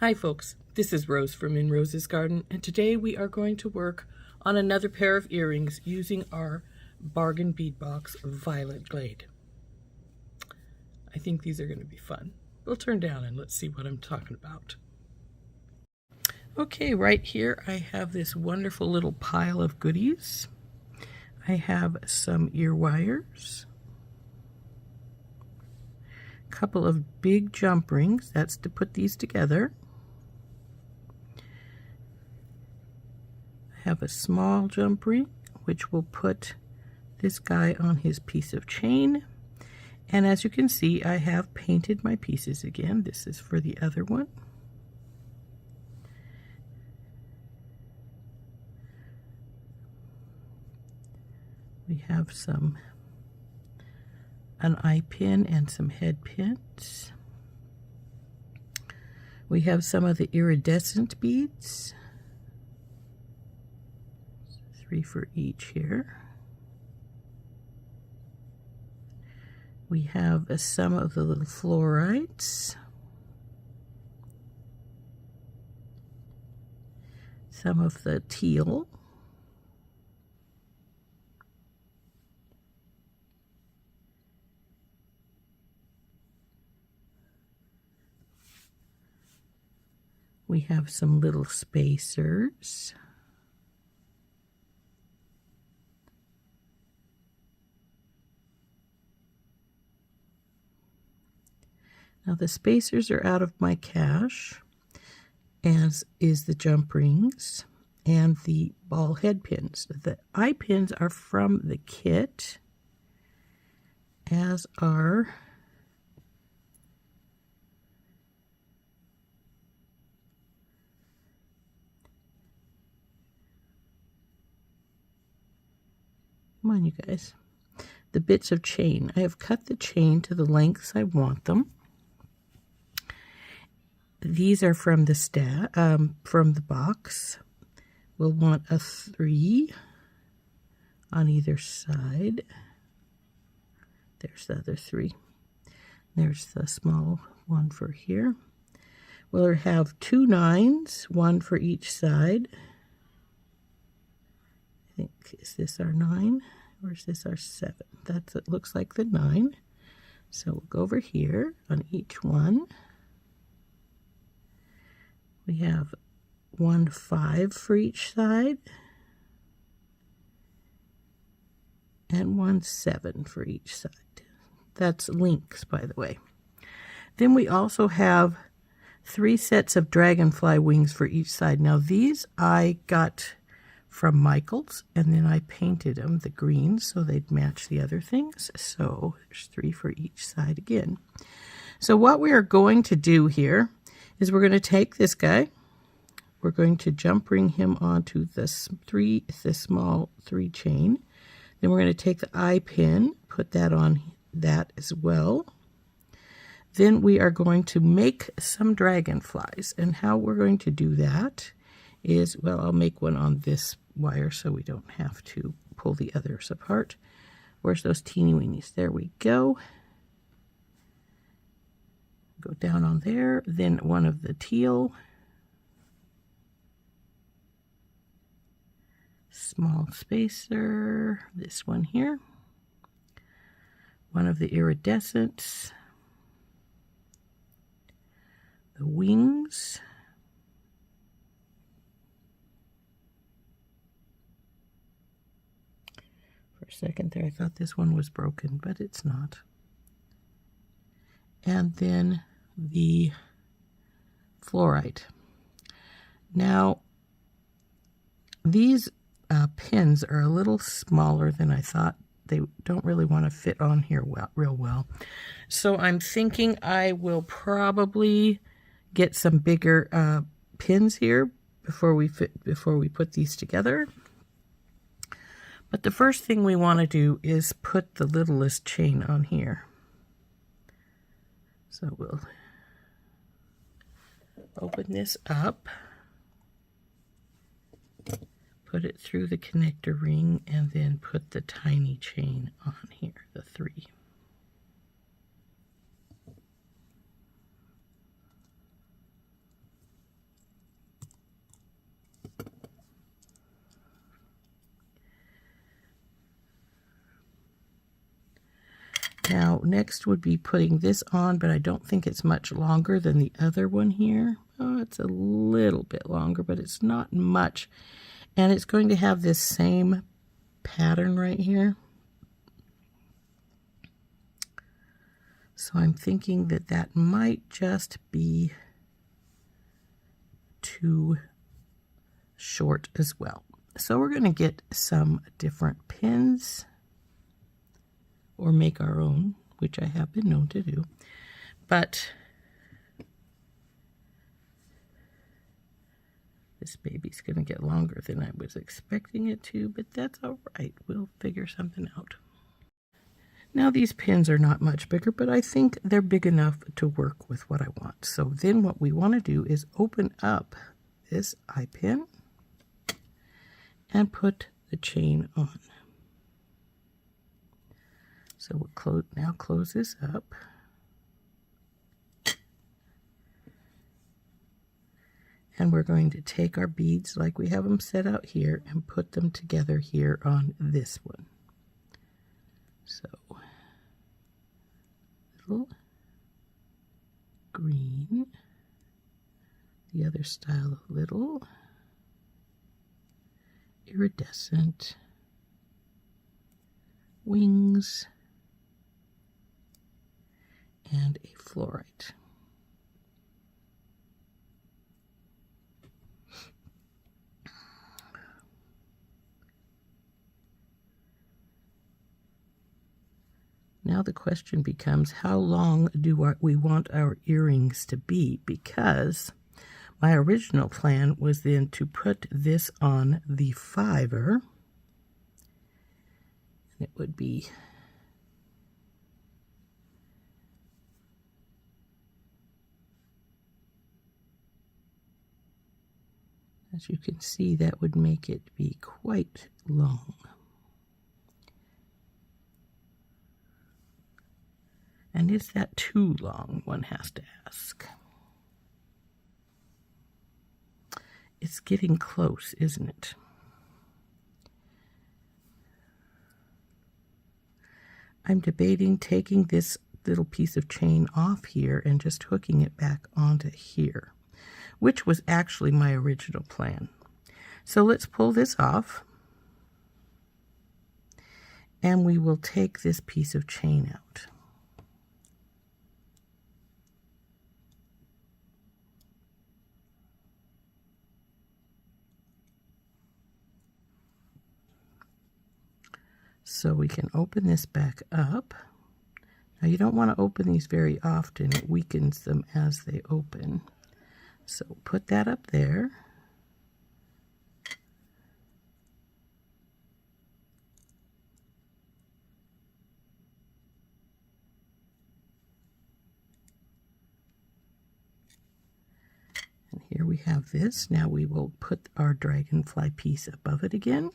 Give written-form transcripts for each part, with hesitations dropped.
Hi folks, this is Rose from In Rose's Garden, and today we are going to work on another pair of earrings using our Bargain Bead Box Violet Glade. I think these are going to be fun. We'll turn down and let's see what I'm talking about. Okay, right here I have this wonderful little pile of goodies. I have some ear wires, a couple of big jump rings, that's to put these together. I have a small jump ring, which will put this guy on his piece of chain. And as you can see, I have painted my pieces again. This is for the other one. We have an eye pin and some head pins. We have some of the iridescent beads. 3 for each here. We have some of the little fluorites, some of the teal, we have some little spacers, now the spacers are out of my cache, as is the jump rings and the ball head pins. The eye pins are from the kit, as are come on, you guys. The bits of chain. I have cut the chain to the lengths I want them. These are from the from the box. We'll want a 3 on either side. There's the other 3. There's the small one for here. We'll have 2 9s, 1 for each side. I think, is this our 9 or is this our 7? That's, it looks like the 9. So we'll go over here on each one. We have 1 5 for each side and 1 7 for each side. That's links, by the way. Then we also have 3 sets of dragonfly wings for each side. Now these I got from Michael's, and then I painted them the green so they'd match the other things. So there's 3 for each side again. So what we are going to do here is we're going to take this guy, we're going to jump ring him onto this small 3 chain. Then we're going to take the eye pin, put that on that as well. Then we are going to make some dragonflies, and how we're going to do that is, well, I'll make one on this wire so we don't have to pull the others apart. Where's those teeny weenies? There we go. Go down on there, then one of the teal, small spacer, this one here, one of the iridescents, the wings, for a second there I thought this one was broken, but it's not, and then the fluorite. Now these pins are a little smaller than I thought. They don't really want to fit on here real well. So I'm thinking I will probably get some bigger pins here before we put these together. But the first thing we want to do is put the littlest chain on here. So we'll open this up, put it through the connector ring, and then put the tiny chain on here, the 3. Now, next would be putting this on, but I don't think it's much longer than the other one here. Oh, it's a little bit longer, but it's not much. And it's going to have this same pattern right here. So I'm thinking that that might just be too short as well. So we're going to get some different pins, or make our own, which I have been known to do. But this baby's going to get longer than I was expecting it to, but that's all right. We'll figure something out. Now these pins are not much bigger, but I think they're big enough to work with what I want. So then what we want to do is open up this eye pin and put the chain on. So we'll now close this up. And we're going to take our beads like we have them set out here and put them together here on this one. So, little green, the other style of little iridescent wings, and a fluorite. Now the question becomes, how long do we want our earrings to be? Because my original plan was then to put this on the 5er, and it would be as you can see, that would make it be quite long. And is that too long, one has to ask. It's getting close, isn't it? I'm debating taking this little piece of chain off here and just hooking it back onto here, which was actually my original plan. So let's pull this off, and we will take this piece of chain out. So we can open this back up. Now you don't want to open these very often, it weakens them as they open. So put that up there. And here we have this. Now we will put our dragonfly piece above it again.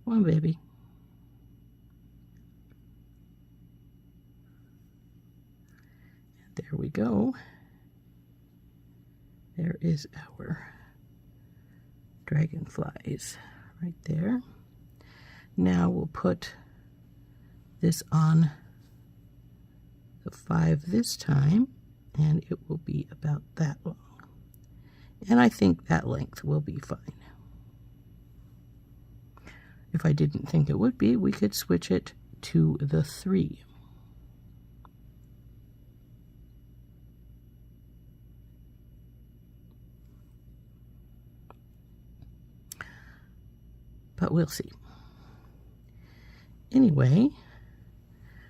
Come on, baby. And there we go. There is our dragonflies right there. Now we'll put this on the 5 this time, and it will be about that long. And I think that length will be fine. If I didn't think it would be, we could switch it to the 3. But we'll see. Anyway,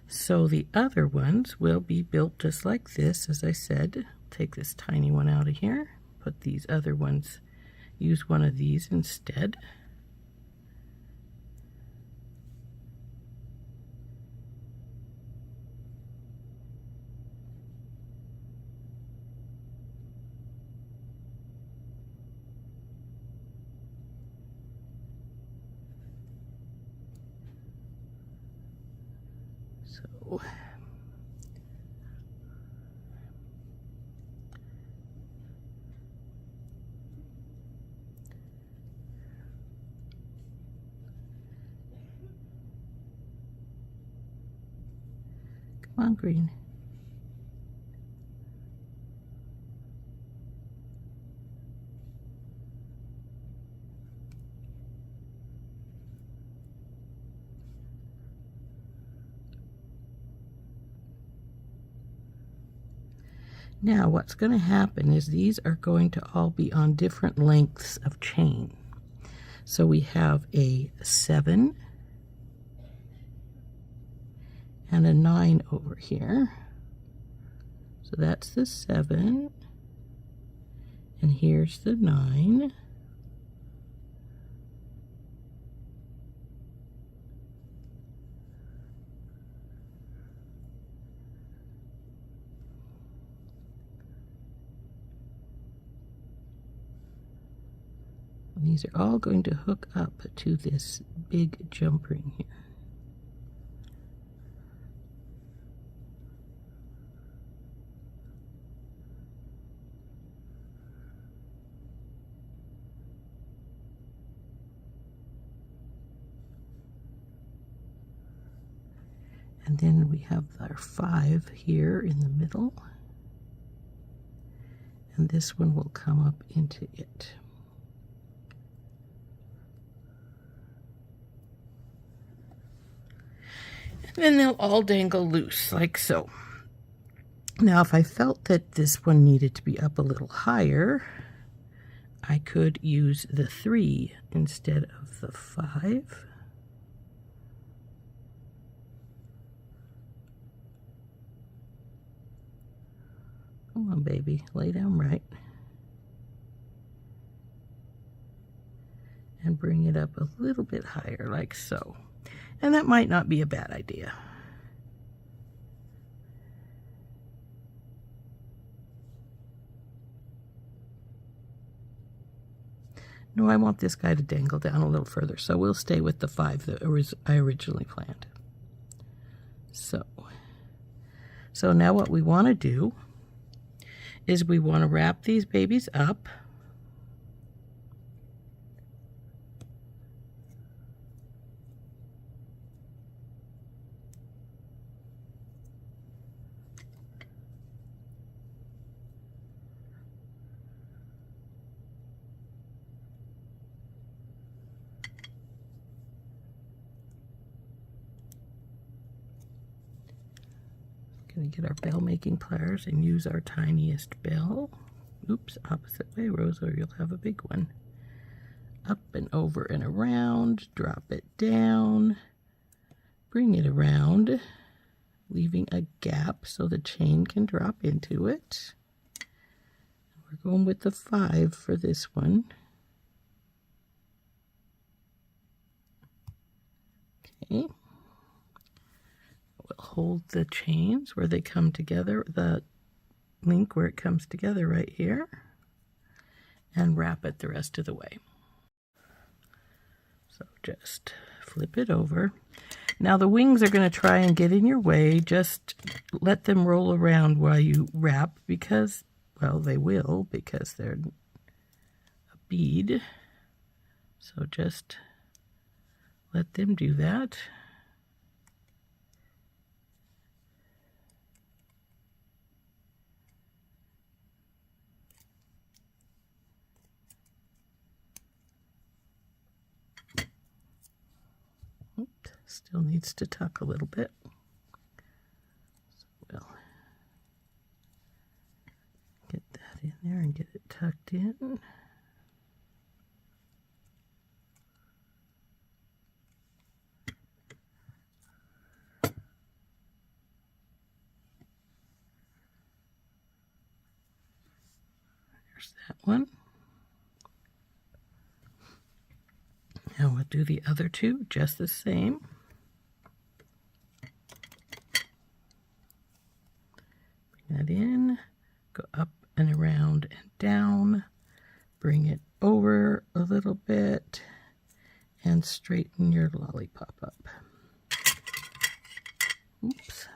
so the other ones will be built just like this, as I said. Take this tiny one out of here, put these other ones, use one of these instead. So Come on, green. Now what's going to happen is these are going to all be on different lengths of chain. So we have a 7 and a 9 over here. So that's the 7, and here's the 9. And these are all going to hook up to this big jump ring here. And then we have our 5 here in the middle. And this one will come up into it. And then they'll all dangle loose, like so. Now, if I felt that this one needed to be up a little higher, I could use the 3 instead of the 5. Come on, baby, lay down right. And bring it up a little bit higher, like so. And that might not be a bad idea. No, I want this guy to dangle down a little further, so we'll stay with the 5 that I originally planned. So now what we want to do is we want to wrap these babies up. Going to get our bell making pliers and use our tiniest bell. Oops, opposite way, Rose, or you'll have a big one. Up and over and around, drop it down, bring it around, leaving a gap so the chain can drop into it. We're going with the 5 for this one. Okay. We'll hold the chains where they come together, the link where it comes together right here, and wrap it the rest of the way. So just flip it over. Now the wings are going to try and get in your way. Just let them roll around while you wrap, because, well, they will, because they're a bead. So just let them do that. Still needs to tuck a little bit. So we'll get that in there and get it tucked in. There's that one. Now we'll do the other 2 just the same. That in, go up and around and down, bring it over a little bit, and straighten your lollipop up. Oops,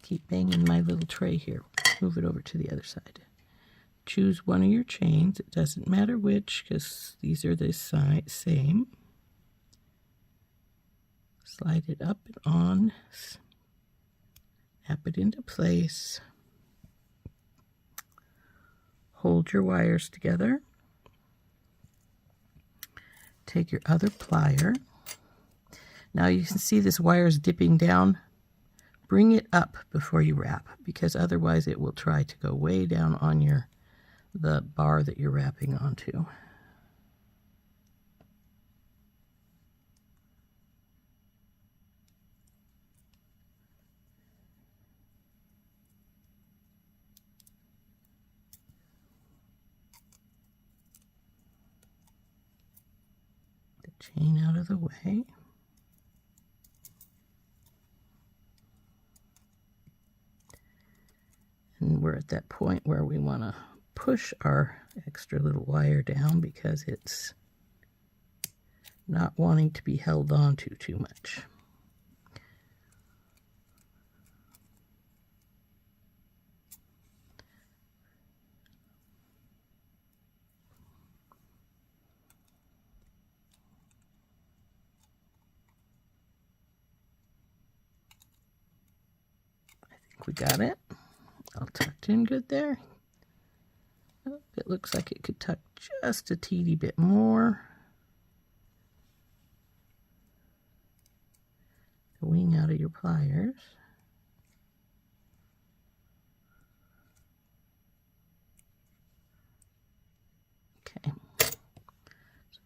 keep banging my little tray here. Move it over to the other side. Choose one of your chains, it doesn't matter which, because these are the same. Slide it up and on, Snap it into place. Hold your wires together. Take your other plier. Now you can see this wire is dipping down. Bring it up before you wrap, because otherwise it will try to go way down on the bar that you're wrapping onto. The chain out of the way. And we're at that point where we want to push our extra little wire down because it's not wanting to be held on to too much. I think we got it. All tucked in good there. Oh, it looks like it could tuck just a teeny bit more. The wing out of your pliers. Okay. So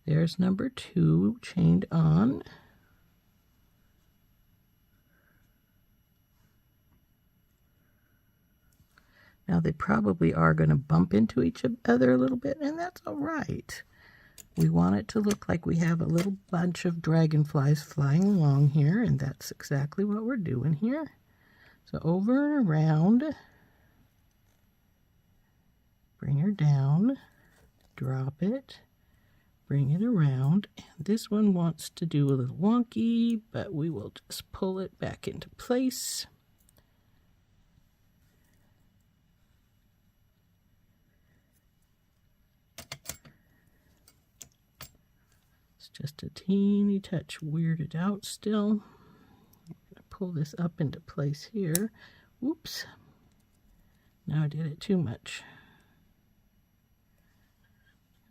there's number 2 chained on. Now they probably are going to bump into each other a little bit, and that's all right. We want it to look like we have a little bunch of dragonflies flying along here, and that's exactly what we're doing here. So over and around, bring her down, drop it, bring it around, and this one wants to do a little wonky, but we will just pull it back into place. Just a teeny touch weirded out still. I'm going to pull this up into place here. Whoops. Now I did it too much.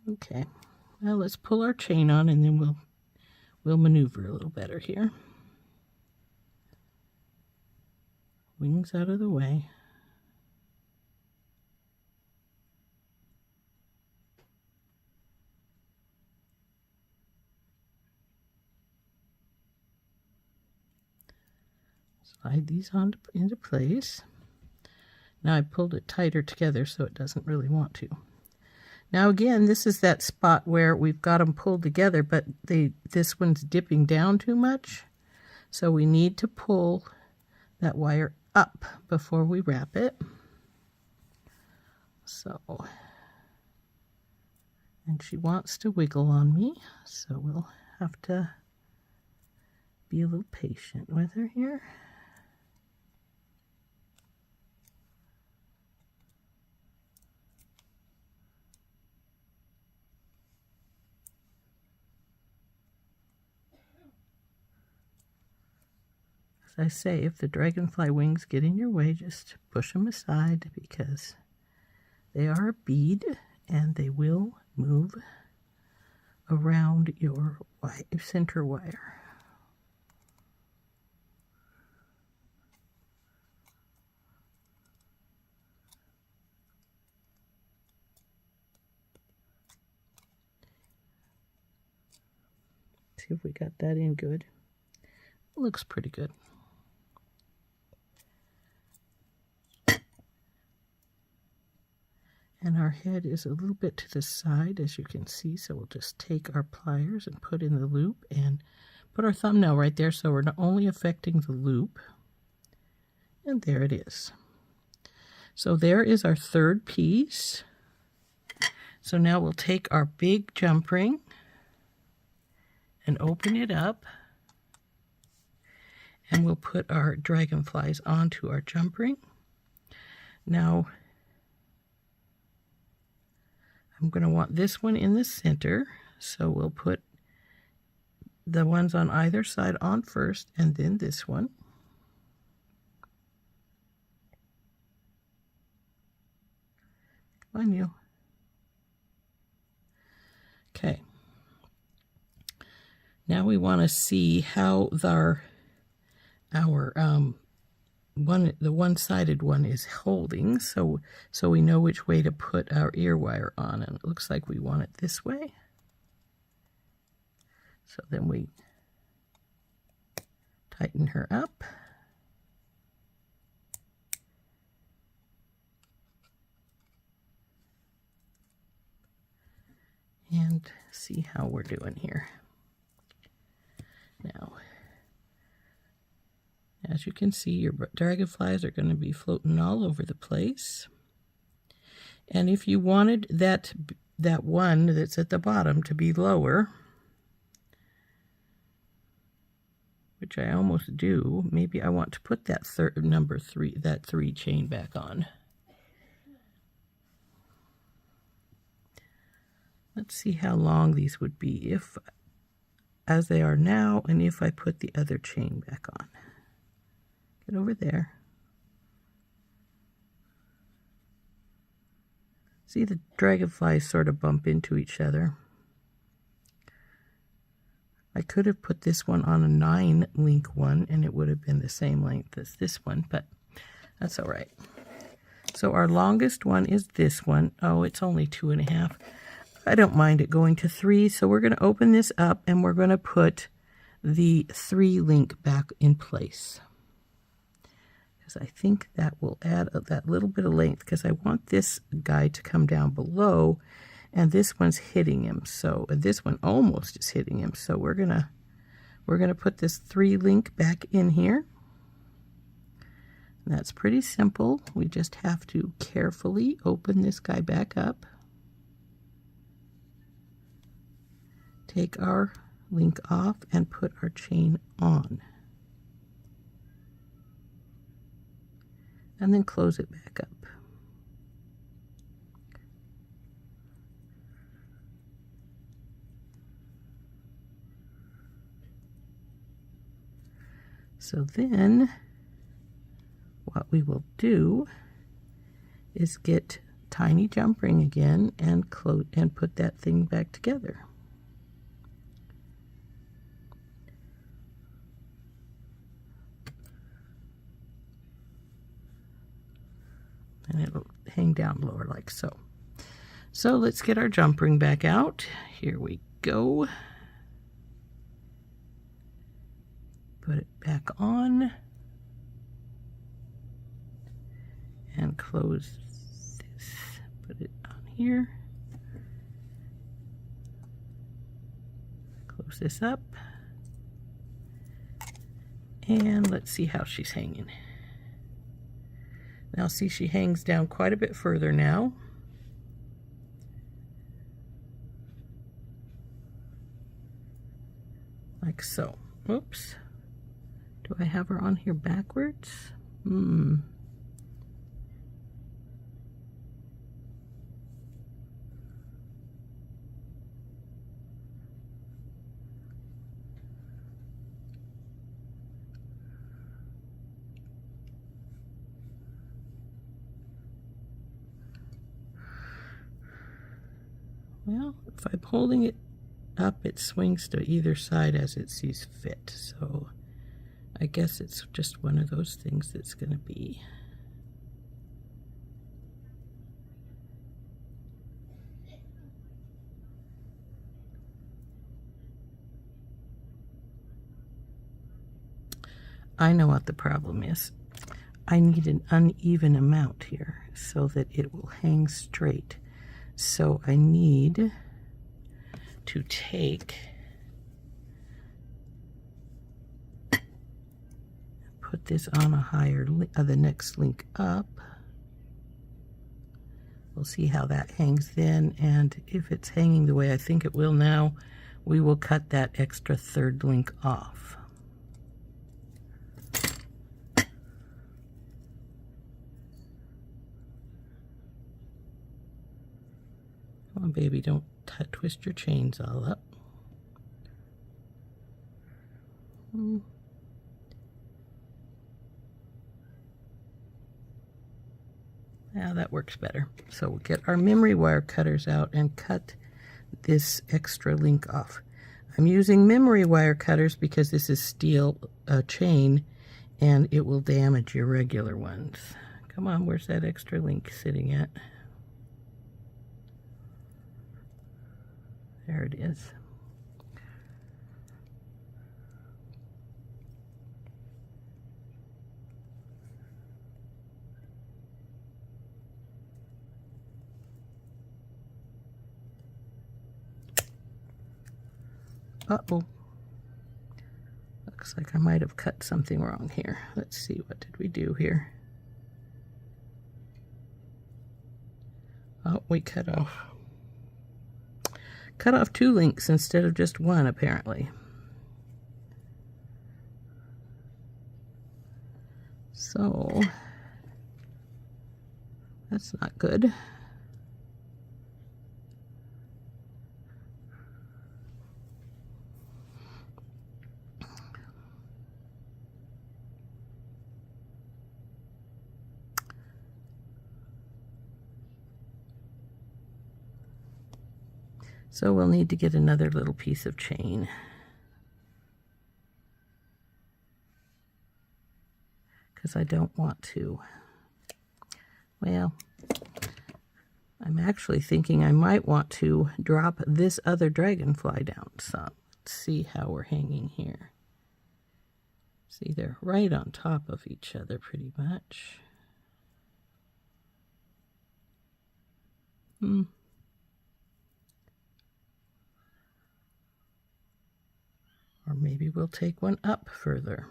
Okay. Well, let's pull our chain on and then we'll maneuver a little better here. Wings out of the way. Slide these on into place. Now I pulled it tighter together so it doesn't really want to. Now again, this is that spot where we've got them pulled together, but this one's dipping down too much. So we need to pull that wire up before we wrap it. So, and she wants to wiggle on me, so we'll have to be a little patient with her here. I say, if the dragonfly wings get in your way, just push them aside because they are a bead and they will move around your center wire. See if we got that in good. Looks pretty good. And our head is a little bit to the side, as you can see, so we'll just take our pliers and put in the loop and put our thumbnail right there so we're not only affecting the loop. And there it is. So there is our third piece. So now we'll take our big jump ring and open it up, and we'll put our dragonflies onto our jump ring. Now, I'm going to want this one in the center, so we'll put the ones on either side on first, and then this one. on you. Okay. Now we want to see how the one-sided one is holding, so we know which way to put our ear wire on, and it looks like we want it this way. So then we tighten her up. And see how we're doing here. Now, as you can see, your dragonflies are going to be floating all over the place. And if you wanted that one that's at the bottom to be lower, which I almost do, maybe I want to put that number 3, that 3 chain back on. Let's see how long these would be if, as they are now, and if I put the other chain back on. Get over there. See, the dragonflies sort of bump into each other. I could have put this one on a 9-link one, and it would have been the same length as this one, but that's all right. So our longest one is this one. Oh, it's only 2.5. I don't mind it going to 3, so we're going to open this up and we're going to put the 3-link back in place. Because I think that will add that little bit of length, because I want this guy to come down below, and this one's hitting him. So this one almost is hitting him. So we're gonna put this 3-link back in here. And that's pretty simple. We just have to carefully open this guy back up. Take our link off and put our chain on. And then close it back up. So then what we will do is get tiny jump ring again and close and put that thing back together. And it'll hang down lower like so. So let's get our jump ring back out. Here we go. Put it back on. And close this. Put it on here. Close this up. And let's see how she's hanging. Now see, she hangs down quite a bit further now. Like so. Oops. Do I have her on here backwards? Well, if I'm holding it up, it swings to either side as it sees fit. So I guess it's just one of those things that's going to be. I know what the problem is. I need an uneven amount here so that it will hang straight. So I need to take, put this on a higher, the next link up. We'll see how that hangs then, and if it's hanging the way I think it will now, we will cut that extra 3rd link off. Come on, baby, don't twist your chains all up. Yeah, that works better. So we'll get our memory wire cutters out and cut this extra link off. I'm using memory wire cutters because this is steel chain and it will damage your regular ones. Come on, where's that extra link sitting at? There it is. Uh-oh. Looks like I might have cut something wrong here. Let's see, what did we do here? Oh, we cut off 2 links instead of just 1, apparently. So, that's not good. So we'll need to get another little piece of chain. Because I don't want to. Well, I'm actually thinking I might want to drop this other dragonfly down some. Let's see how we're hanging here. See, they're right on top of each other pretty much. Or maybe we'll take one up further.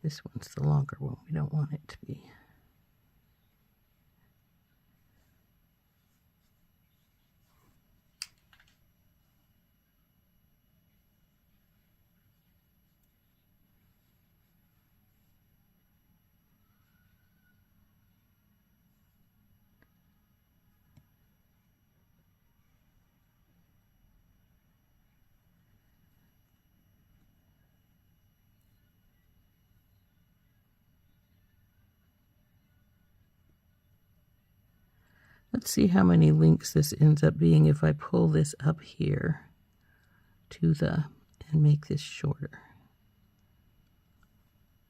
This one's the longer one. We don't want it to be. Let's see how many links this ends up being if I pull this up here to and make this shorter.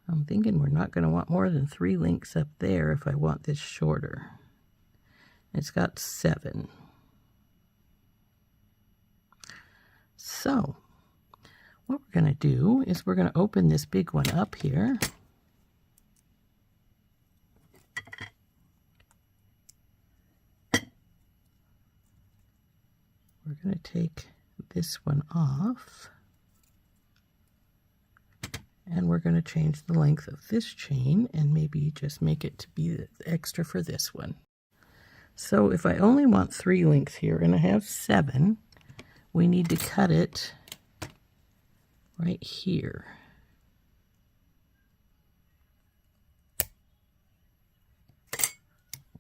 I'm thinking we're not going to want more than 3 links up there if I want this shorter. It's got 7. So what we're going to do is we're going to open this big one up here. We're going to take this one off, and we're going to change the length of this chain and maybe just make it to be the extra for this one. So if I only want 3 links here and I have 7, we need to cut it right here.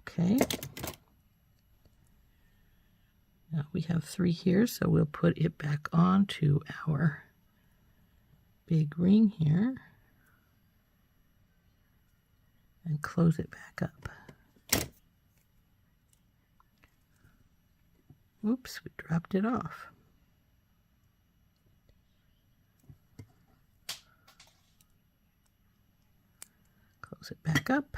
Okay. Now we have 3 here, so we'll put it back onto our big ring here and close it back up. Oops, we dropped it off. Close it back up.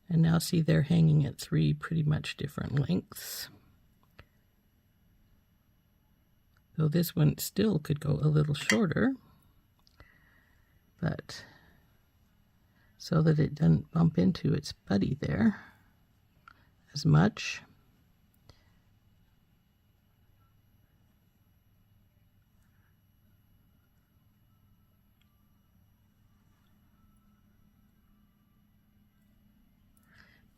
And now see, they're hanging at 3 pretty much different lengths. Though this one still could go a little shorter, but so that it doesn't bump into its buddy there as much.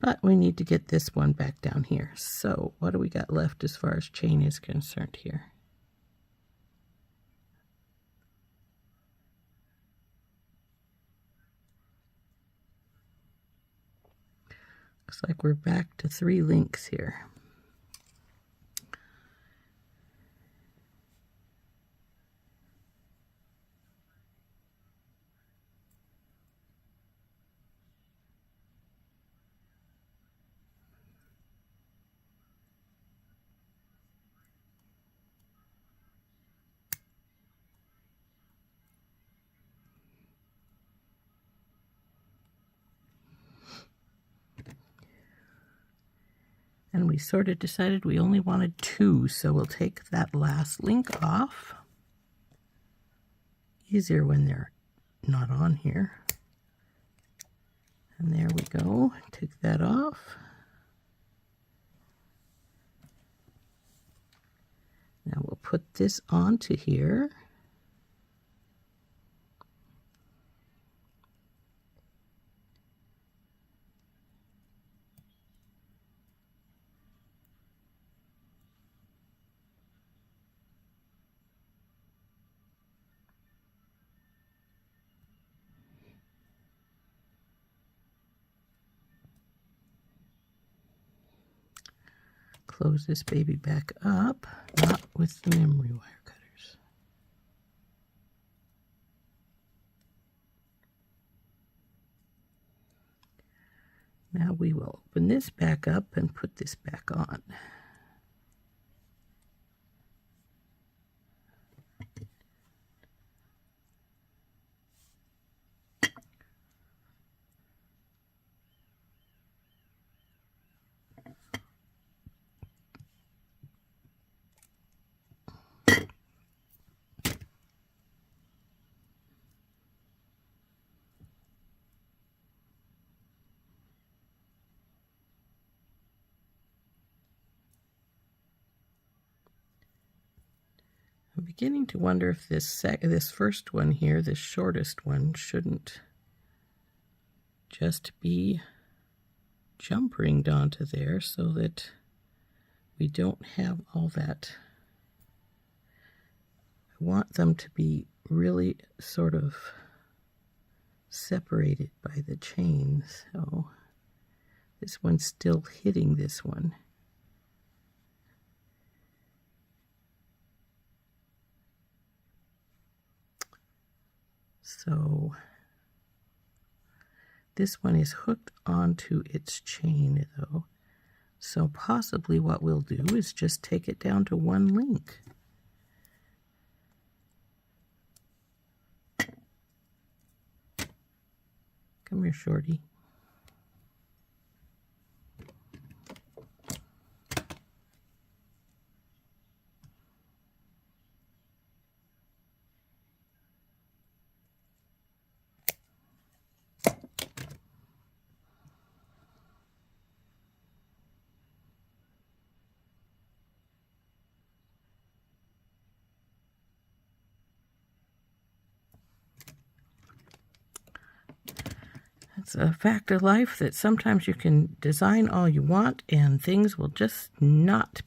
But we need to get this one back down here. So what do we got left as far as chain is concerned here? Looks like we're back to 3 links here. And we sort of decided we only wanted 2, so we'll take that last link off. Easier when they're not on here. And there we go. Take that off. Now we'll put this onto here. Close this baby back up, not with the memory wire cutters. Now we will open this back up and put this back on. I'm beginning to wonder if this first one here, this shortest one, shouldn't just be jump ringed onto there so that we don't have all that. I want them to be really sort of separated by the chain, so this one's still hitting this one. So this one is hooked onto its chain though. So possibly what we'll do is just take it down to 1 link. Come here, shorty. It's a fact of life that sometimes you can design all you want and things will just not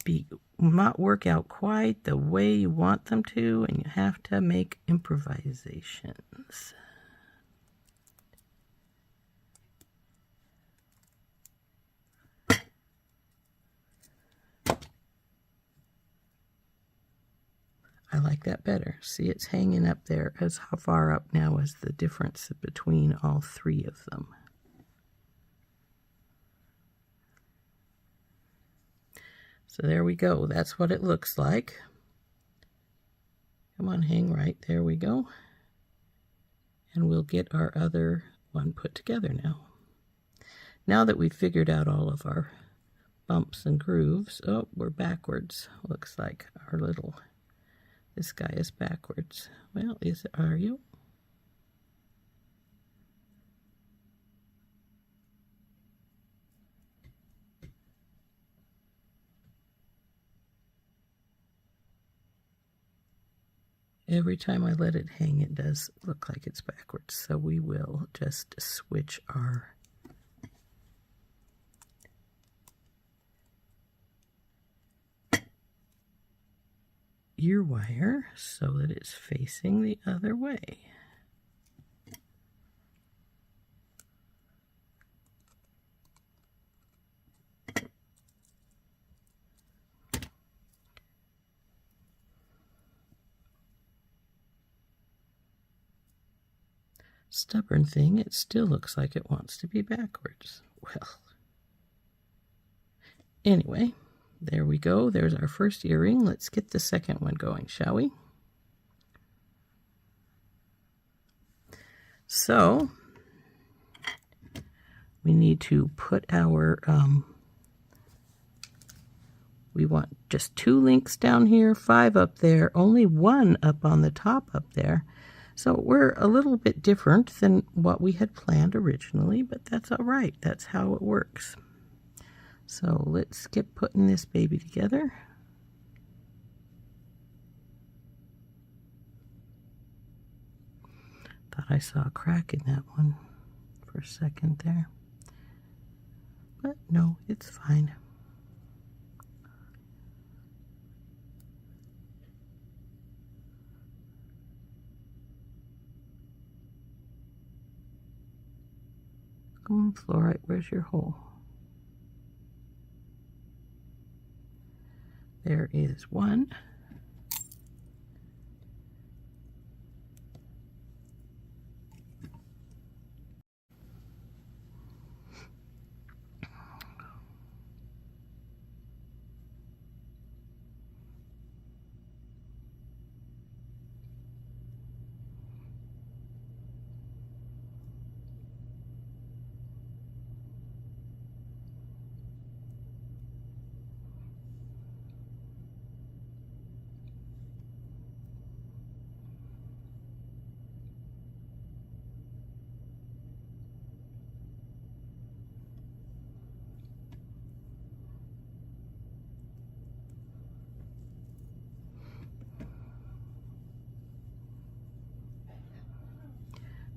work out quite the way you want them to, and you have to make improvisations. I like that better. See, it's hanging up there as far up now as the difference between all 3 of them. So there we go. That's what it looks like. Come on, hang right. There we go. And we'll get our other one put together now. Now that we've figured out all of our bumps and grooves. Oh, we're backwards. Looks like our little... This guy is backwards. Well, are you? Every time I let it hang, it does look like it's backwards. So we will just switch our ear wire so that it's facing the other way. Stubborn thing, it still looks like it wants to be backwards. Well, anyway, there we go. There's our first earring. Let's get the second one going, shall we? So, we need to put our We want just 2 links down here, 5 up there, only 1 up on the top up there. So we're a little bit different than what we had planned originally, but that's all right. That's how it works. So let's get putting this baby together. Thought I saw a crack in that one for a second there. But no, it's fine. Come on, fluorite, where's your hole? There is 1.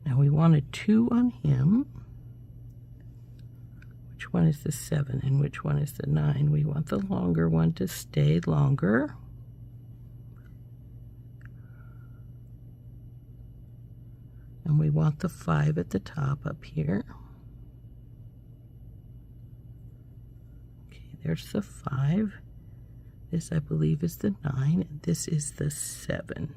Now we wanted 2 on him. Which one is the 7 and which one is the 9? We want the longer one to stay longer. And we want the 5 at the top up here. Okay, there's the 5. This, I believe, is the 9, and this is the 7.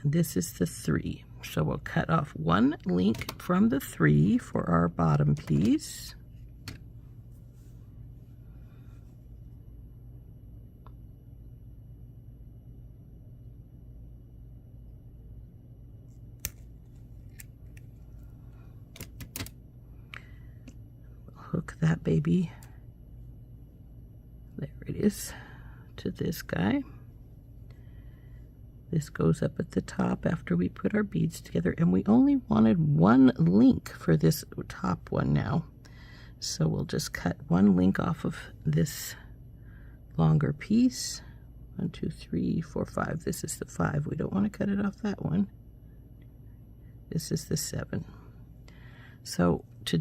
And this is the 3. So we'll cut off 1 link from the 3 for our bottom piece. We'll hook that baby, there it is, to this guy. This goes up at the top after we put our beads together, and we only wanted 1 link for this top one now. So we'll just cut 1 link off of this longer piece. 1, 2, 3, 4, 5. This is the 5. We don't want to cut it off that one. This is the 7. So to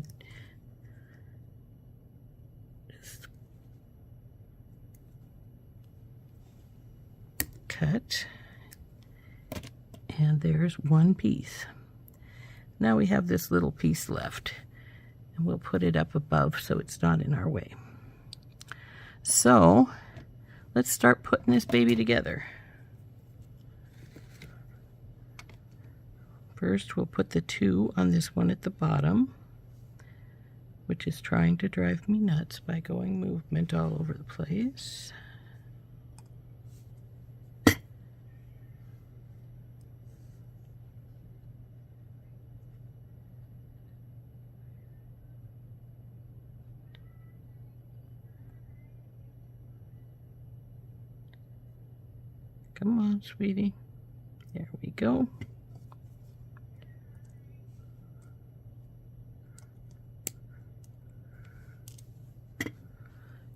just cut. And there's 1 piece. Now we have this little piece left, and we'll put it up above so it's not in our way. So let's start putting this baby together. First, we'll put the 2 on this one at the bottom, which is trying to drive me nuts by going movement all over the place. Come on, sweetie. There we go.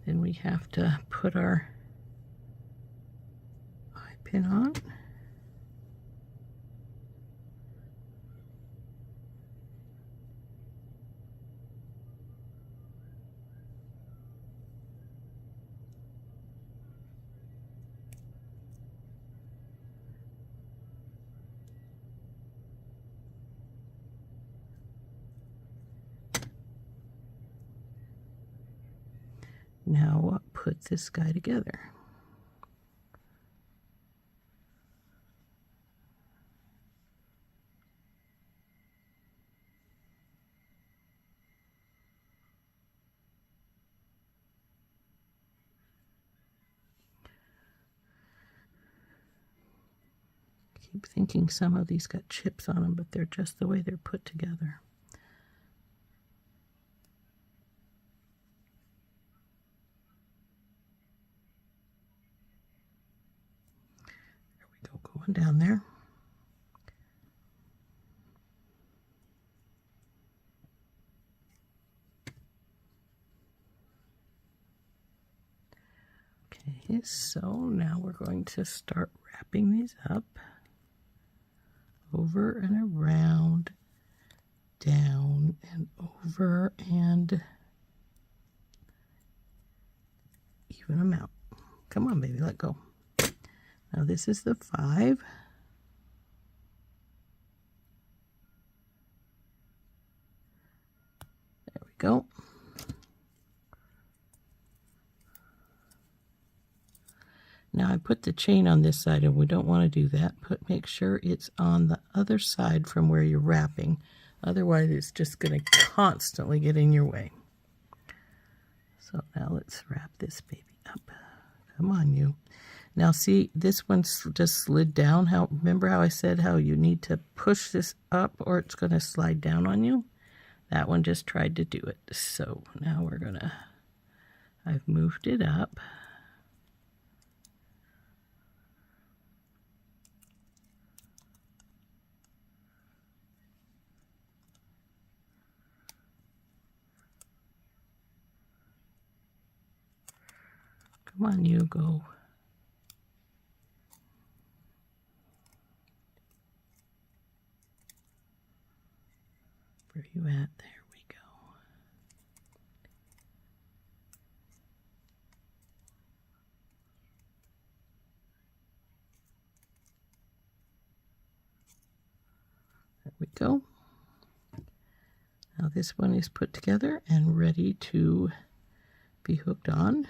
Then we have to put our eye pin on. Now I'll put this guy together. I keep thinking some of these got chips on them, but they're just the way they're put together. on down there. Okay, so now we're going to start wrapping these up over and around, down and over, and even them out. Come on, baby, let go. Now this is the 5. There we go. Now I put the chain on this side, and we don't want to do that. Make sure it's on the other side from where you're wrapping. Otherwise, it's just going to constantly get in your way. So now let's wrap this baby up. Come on, you. Now see, this one's just slid down. Remember how I said how you need to push this up or it's going to slide down on you? That one just tried to do it. So now I've moved it up. Come on, you, go. Where you at? There we go. There we go. Now this one is put together and ready to be hooked on.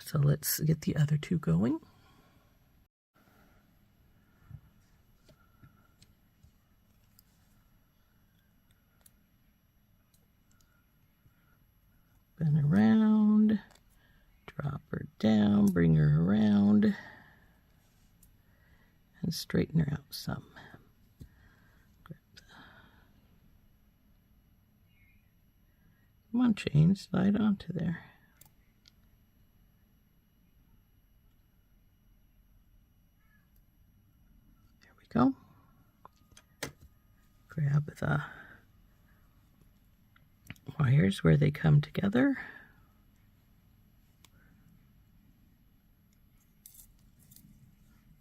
So let's get the other 2 going. Bend around, drop her down, bring her around, and straighten her out some. Come on, chain, slide onto there. There we go. Grab the wires where they come together.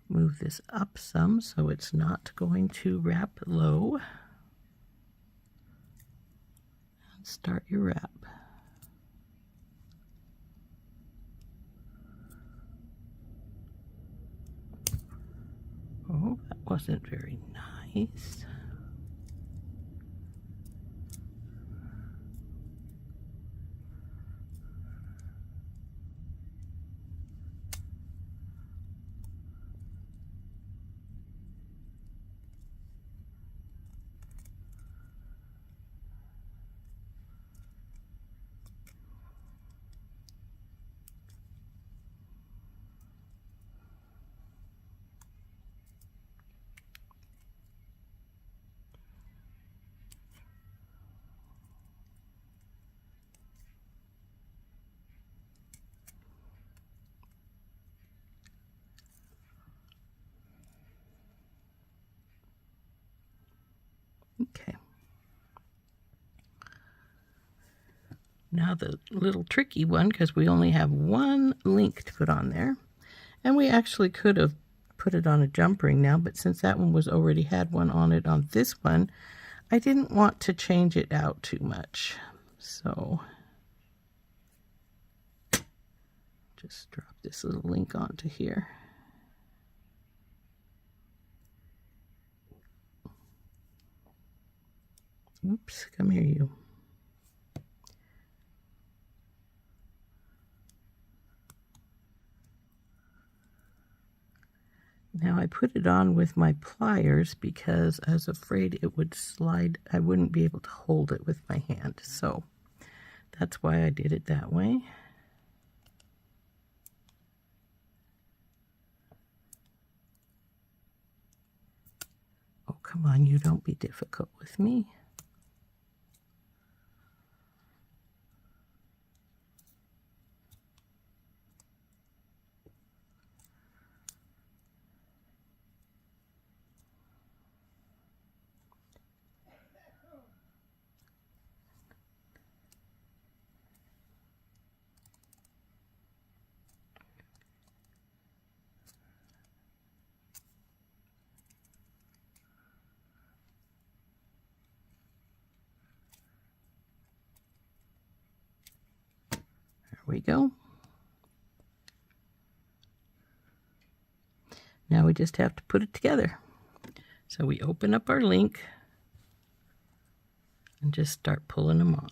Move this up some so it's not going to wrap low. And start your wrap. Oh, that wasn't very nice. Okay. Now the little tricky one, because we only have 1 link to put on there. And we actually could have put it on a jump ring now, but since that one was already had one on it on this one, I didn't want to change it out too much. So just drop this little link onto here. Oops, come here, you. Now I put it on with my pliers because I was afraid it would slide. I wouldn't be able to hold it with my hand. So that's why I did it that way. Oh, come on, you don't be difficult with me. we go. Now we just have to put it together. So we open up our link and just start pulling them on.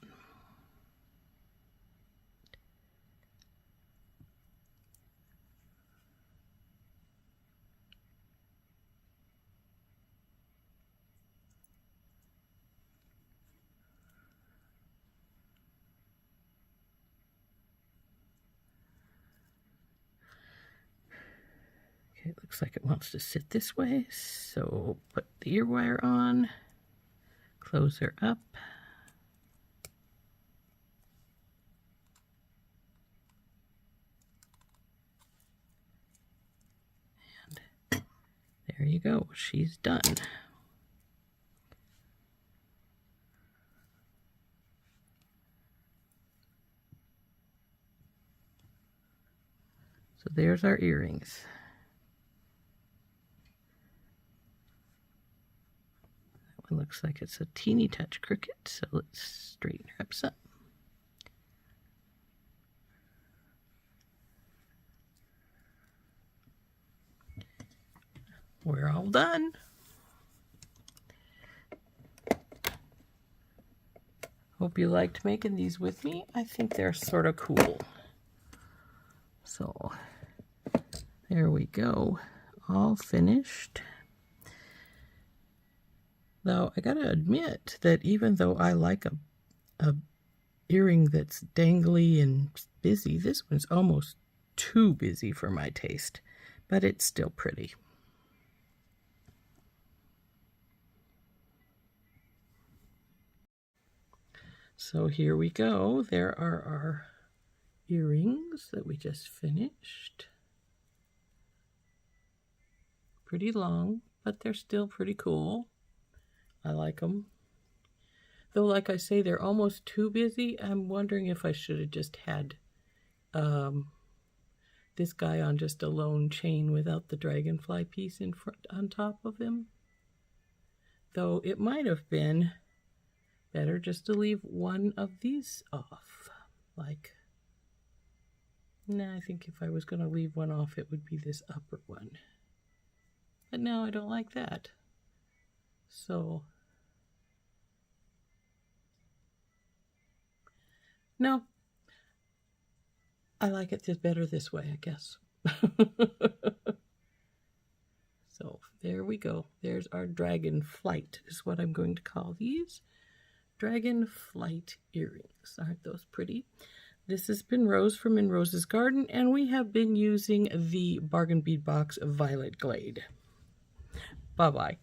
Okay, it looks like it wants to sit this way, so put the ear wire on, close her up. And there you go, she's done. So there's our earrings. That one looks like it's a teeny touch crooked, so let's straighten her up some. We're all done. Hope you liked making these with me. I think they're sort of cool. So there we go, all finished. Now I gotta admit that even though I like a earring that's dangly and busy, this one's almost too busy for my taste, but it's still pretty. So here we go. There are our earrings that we just finished. Pretty long, but they're still pretty cool. I like them. Though, like I say, they're almost too busy. I'm wondering if I should have just had this guy on just a lone chain without the dragonfly piece in front on top of him. Though it might have been better just to leave one of these off. Like, nah, I think if I was going to leave one off, it would be this upper one. But no, I don't like that. So, no, I like it better this way, I guess. So there we go. There's our dragon flight is what I'm going to call these. Dragon flight earrings. Aren't those pretty? This has been Rose from In Rose's Garden, and we have been using the Bargain Bead Box Violet Glade. Bye-bye.